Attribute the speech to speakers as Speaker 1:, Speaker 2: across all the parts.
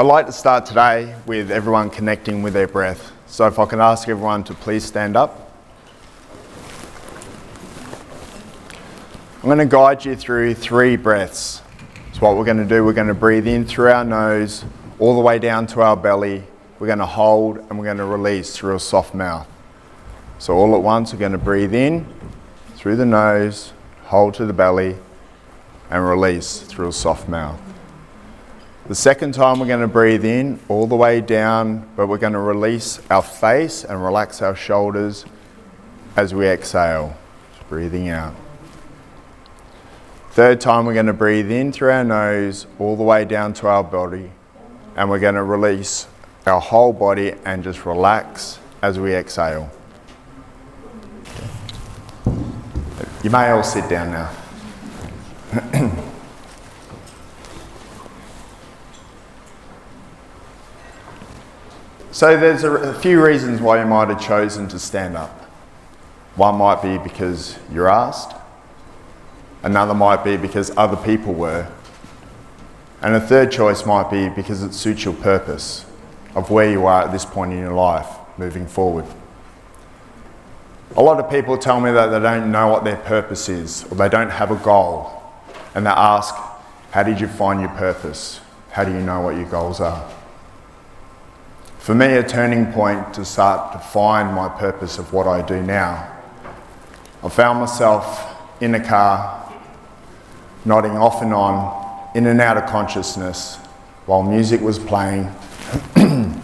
Speaker 1: I'd like to start today with everyone connecting with their breath. So if I can ask everyone to please stand up. I'm going to guide you through 3 breaths. So what we're going to do, we're going to breathe in through our nose, all the way down to our belly. We're going to hold and we're going to release through a soft mouth. So all at once, we're going to breathe in through the nose, hold to the belly, and release through a soft mouth. The second time we're going to breathe in all the way down, but we're going to release our face and relax our shoulders as we exhale, just breathing out. Third time we're going to breathe in through our nose all the way down to our body, and we're going to release our whole body and just relax as we exhale. You may all sit down now. So there's a few reasons why you might have chosen to stand up. One might be because you're asked. Another might be because other people were. And a third choice might be because it suits your purpose of where you are at this point in your life, moving forward. A lot of people tell me that they don't know what their purpose is, or they don't have a goal. And they ask, how did you find your purpose? How do you know what your goals are? For me, a turning point to start to find my purpose of what I do now, I found myself in a car, nodding off and on, in and out of consciousness, while music was playing, and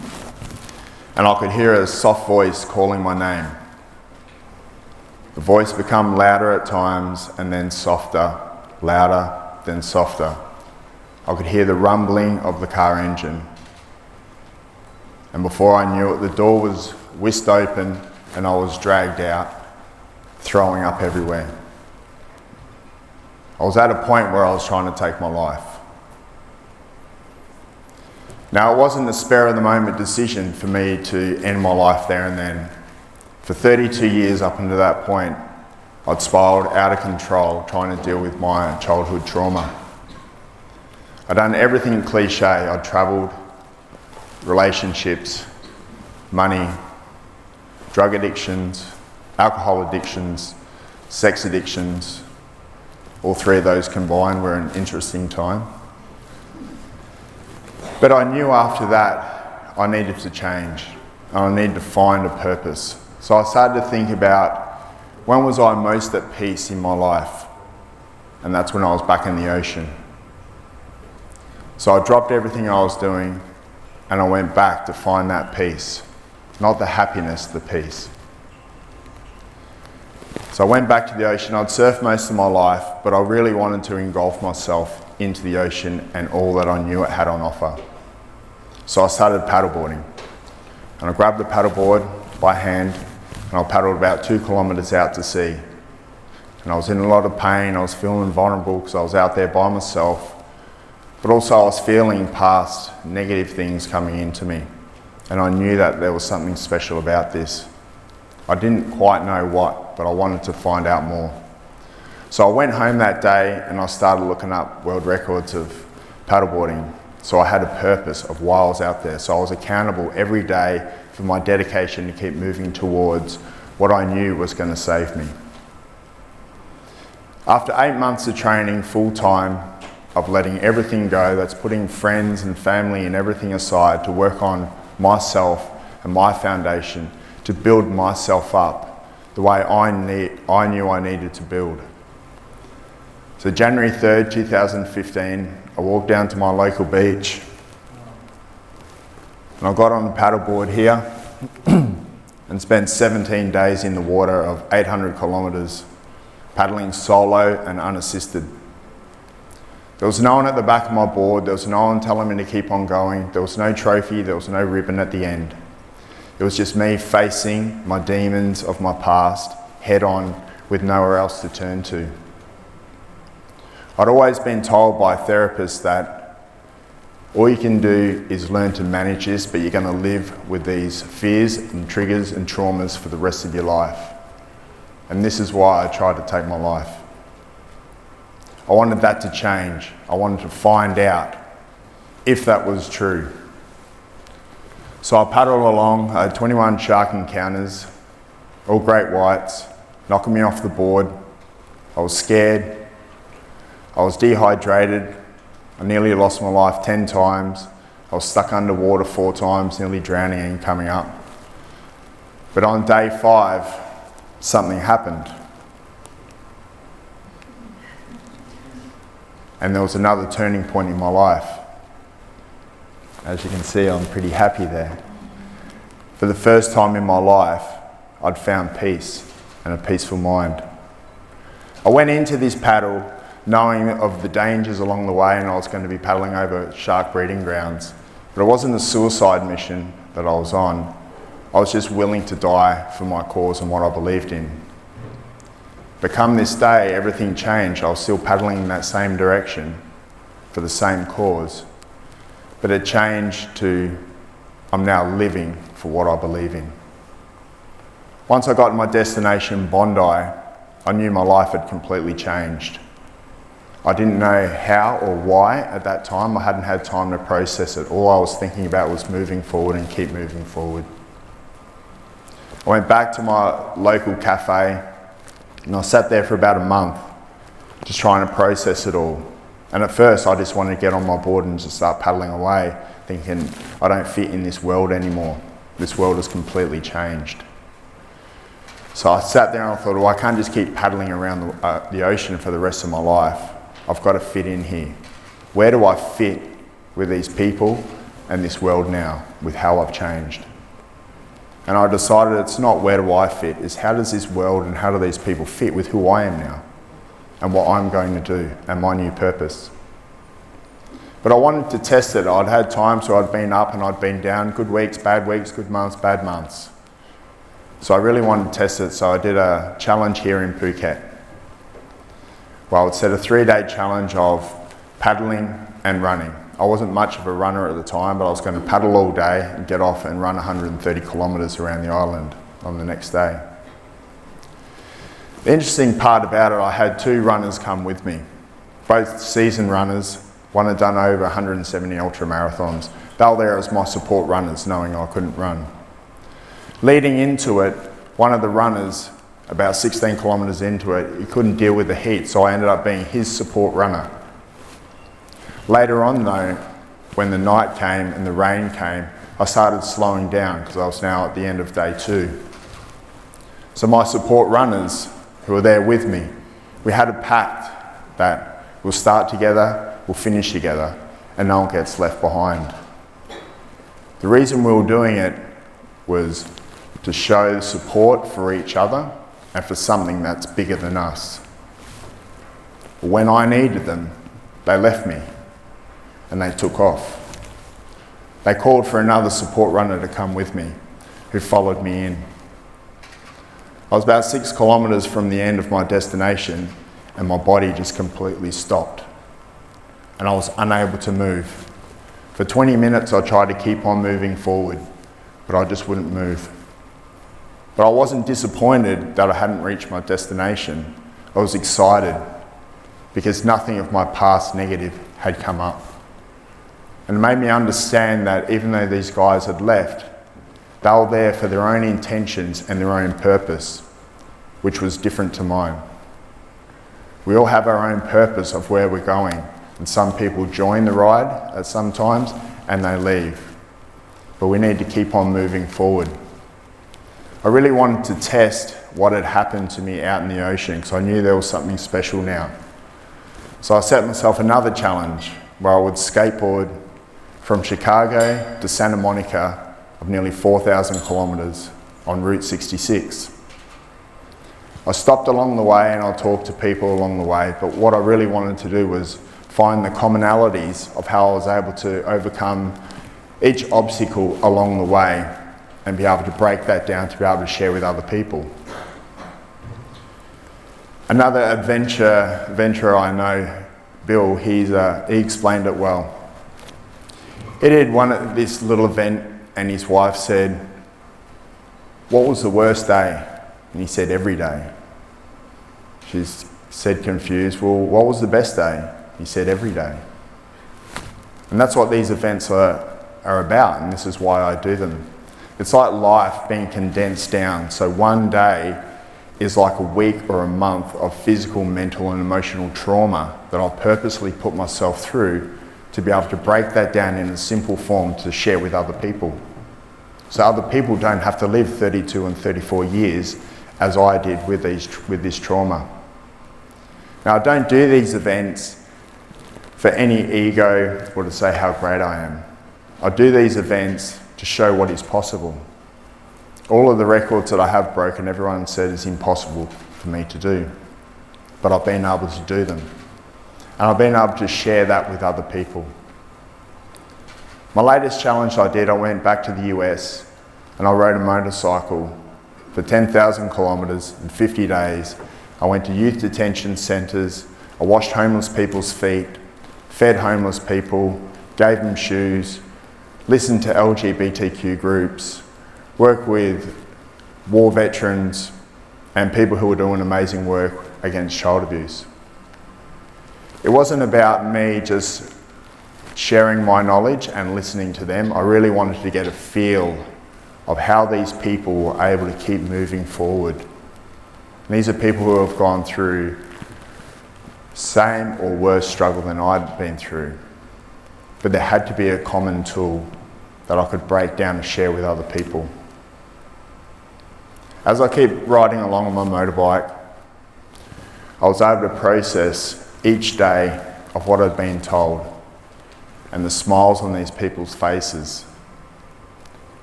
Speaker 1: I could hear a soft voice calling my name. The voice became louder at times, and then softer, louder, then softer. I could hear the rumbling of the car engine. And before I knew it, the door was whisked open and I was dragged out, throwing up everywhere. I was at a point where I was trying to take my life. Now, it wasn't a spur of the moment decision for me to end my life there and then. For 32 years up until that point, I'd spiraled out of control trying to deal with my childhood trauma. I'd done everything cliche. I'd travelled, relationships, money, drug addictions, alcohol addictions, sex addictions. All 3 of those combined were an interesting time. But I knew after that I needed to change and I needed to find a purpose. So I started to think about when was I most at peace in my life? And that's when I was back in the ocean. So I dropped everything I was doing and I went back to find that peace. Not the happiness, the peace. So I went back to the ocean. I'd surfed most of my life, but I really wanted to engulf myself into the ocean and all that I knew it had on offer. So I started paddleboarding. And I grabbed the paddleboard by hand and I paddled about 2 kilometres out to sea. And I was in a lot of pain. I was feeling vulnerable because I was out there by myself. But also I was feeling past negative things coming into me. And I knew that there was something special about this. I didn't quite know what, but I wanted to find out more. So I went home that day and I started looking up world records of paddleboarding. So I had a purpose of why I was out there. So I was accountable every day for my dedication to keep moving towards what I knew was going to save me. After 8 months of training full time, of letting everything go, that's putting friends and family and everything aside to work on myself and my foundation, to build myself up the way I knew I needed to build. So January 3rd, 2015, I walked down to my local beach and I got on the paddleboard here and spent 17 days in the water of 800 kilometres, paddling solo and unassisted. There was no one at the back of my board, there was no one telling me to keep on going, there was no trophy, there was no ribbon at the end. It was just me facing my demons of my past head on with nowhere else to turn to. I'd always been told by therapists that all you can do is learn to manage this, but you're going to live with these fears and triggers and traumas for the rest of your life. And this is why I tried to take my life. I wanted that to change. I wanted to find out if that was true. So I paddled along, I had 21 shark encounters, all great whites, knocking me off the board. I was scared, I was dehydrated, I nearly lost my life 10 times, I was stuck underwater 4 times, nearly drowning and coming up. But on day 5, something happened. And there was another turning point in my life. As you can see, I'm pretty happy there. For the first time in my life, I'd found peace and a peaceful mind. I went into this paddle knowing of the dangers along the way, and I was going to be paddling over shark breeding grounds. But it wasn't a suicide mission that I was on. I was just willing to die for my cause and what I believed in. But come this day, everything changed. I was still paddling in that same direction for the same cause. But it changed to, I'm now living for what I believe in. Once I got to my destination, Bondi, I knew my life had completely changed. I didn't know how or why at that time. I hadn't had time to process it. All I was thinking about was moving forward and keep moving forward. I went back to my local cafe and I sat there for about a month, just trying to process it all. And at first I just wanted to get on my board and just start paddling away, thinking I don't fit in this world anymore. This world has completely changed. So I sat there and I thought, well, I can't just keep paddling around the ocean for the rest of my life. I've got to fit in here. Where do I fit with these people and this world now, with how I've changed? And I decided it's not where do I fit, it's how does this world and how do these people fit with who I am now and what I'm going to do and my new purpose. But I wanted to test it. I'd had times where I'd been up and I'd been down, good weeks, good months, bad months. So I really wanted to test it, so I did a challenge here in Phuket. Well, I would set a 3-day challenge of paddling and running. I wasn't much of a runner at the time, but I was going to paddle all day and get off and run 130 kilometres around the island on the next day. The interesting part about it, I had 2 runners come with me, both seasoned runners. One had done over 170 ultra marathons. They were there as my support runners, knowing I couldn't run. Leading into it, one of the runners, about 16 kilometres into it, he couldn't deal with the heat, so I ended up being his support runner. Later on though, when the night came and the rain came, I started slowing down because I was now at the end of day 2. So my support runners who were there with me, we had a pact that we'll start together, we'll finish together, and no one gets left behind. The reason we were doing it was to show support for each other and for something that's bigger than us. When I needed them, they left me and they took off. They called for another support runner to come with me, who followed me in. I was about 6 kilometres from the end of my destination and my body just completely stopped and I was unable to move. For 20 minutes I tried to keep on moving forward, but I just wouldn't move. But I wasn't disappointed that I hadn't reached my destination. I was excited because nothing of my past negative had come up. And it made me understand that even though these guys had left, they were there for their own intentions and their own purpose, which was different to mine. We all have our own purpose of where we're going, and some people join the ride at some times and they leave. But we need to keep on moving forward. I really wanted to test what had happened to me out in the ocean because I knew there was something special now. So I set myself another challenge where I would skateboard from Chicago to Santa Monica of nearly 4,000 kilometres on Route 66. I stopped along the way and I talked to people along the way, but what I really wanted to do was find the commonalities of how I was able to overcome each obstacle along the way and be able to break that down to be able to share with other people. Another adventurer I know, Bill, he explained it well. He did this little event and his wife said, "What was the worst day?" And he said, "Every day." She said confused, "Well, what was the best day?" He said, "Every day." And that's what these events are are about, and this is why I do them. It's like life being condensed down, so one day is like a week or a month of physical, mental and emotional trauma that I'll purposely put myself through to be able to break that down in a simple form to share with other people. So other people don't have to live 32 and 34 years as I did with this trauma. Now, I don't do these events for any ego or to say how great I am. I do these events to show what is possible. All of the records that I have broken, everyone said is impossible for me to do. But I've been able to do them. And I've been able to share that with other people. My latest challenge I did, I went back to the US and I rode a motorcycle for 10,000 kilometres in 50 days. I went to youth detention centres, I washed homeless people's feet, fed homeless people, gave them shoes, listened to LGBTQ groups, worked with war veterans and people who were doing amazing work against child abuse. It wasn't about me just sharing my knowledge and listening to them. I really wanted to get a feel of how these people were able to keep moving forward. And these are people who have gone through same or worse struggle than I'd been through. But there had to be a common tool that I could break down and share with other people. As I keep riding along on my motorbike, I was able to process each day of what I'd been told and the smiles on these people's faces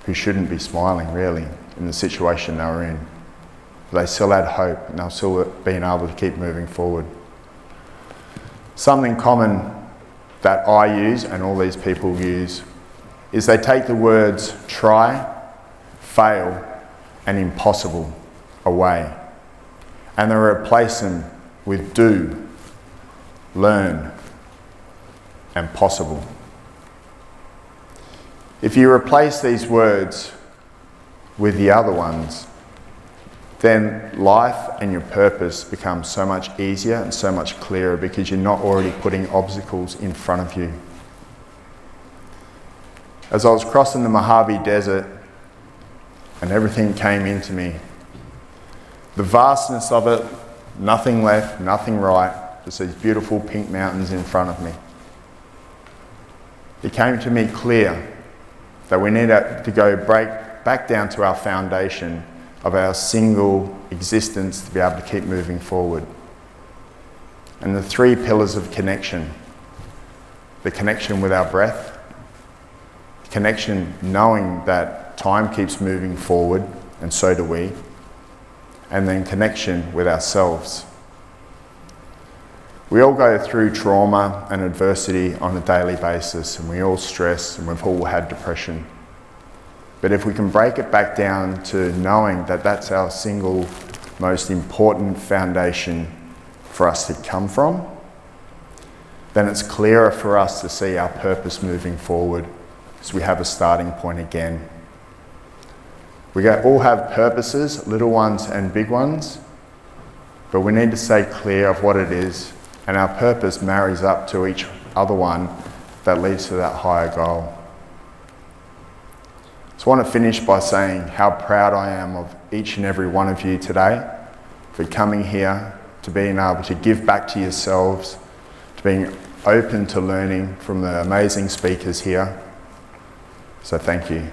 Speaker 1: who shouldn't be smiling really in the situation they were in. They still had hope and they were still being able to keep moving forward. Something common that I use and all these people use is they take the words try, fail and impossible away and they replace them with do, learn and possible. If you replace these words with the other ones, then life and your purpose becomes so much easier and so much clearer because you're not already putting obstacles in front of you. As I was crossing the Mojave Desert and everything came into me, the vastness of it, nothing left, nothing right, just these beautiful pink mountains in front of me. It came to me clear that we need to go back down to our foundation of our single existence to be able to keep moving forward. And the three pillars of connection: the connection with our breath, connection knowing that time keeps moving forward and so do we, and then connection with ourselves. We all go through trauma and adversity on a daily basis and we all stress and we've all had depression. But if we can break it back down to knowing that that's our single most important foundation for us to come from, then it's clearer for us to see our purpose moving forward because we have a starting point again. We all have purposes, little ones and big ones, but we need to stay clear of what it is, and our purpose marries up to each other one that leads to that higher goal. So I want to finish by saying how proud I am of each and every one of you today for coming here, to being able to give back to yourselves, to being open to learning from the amazing speakers here. So thank you.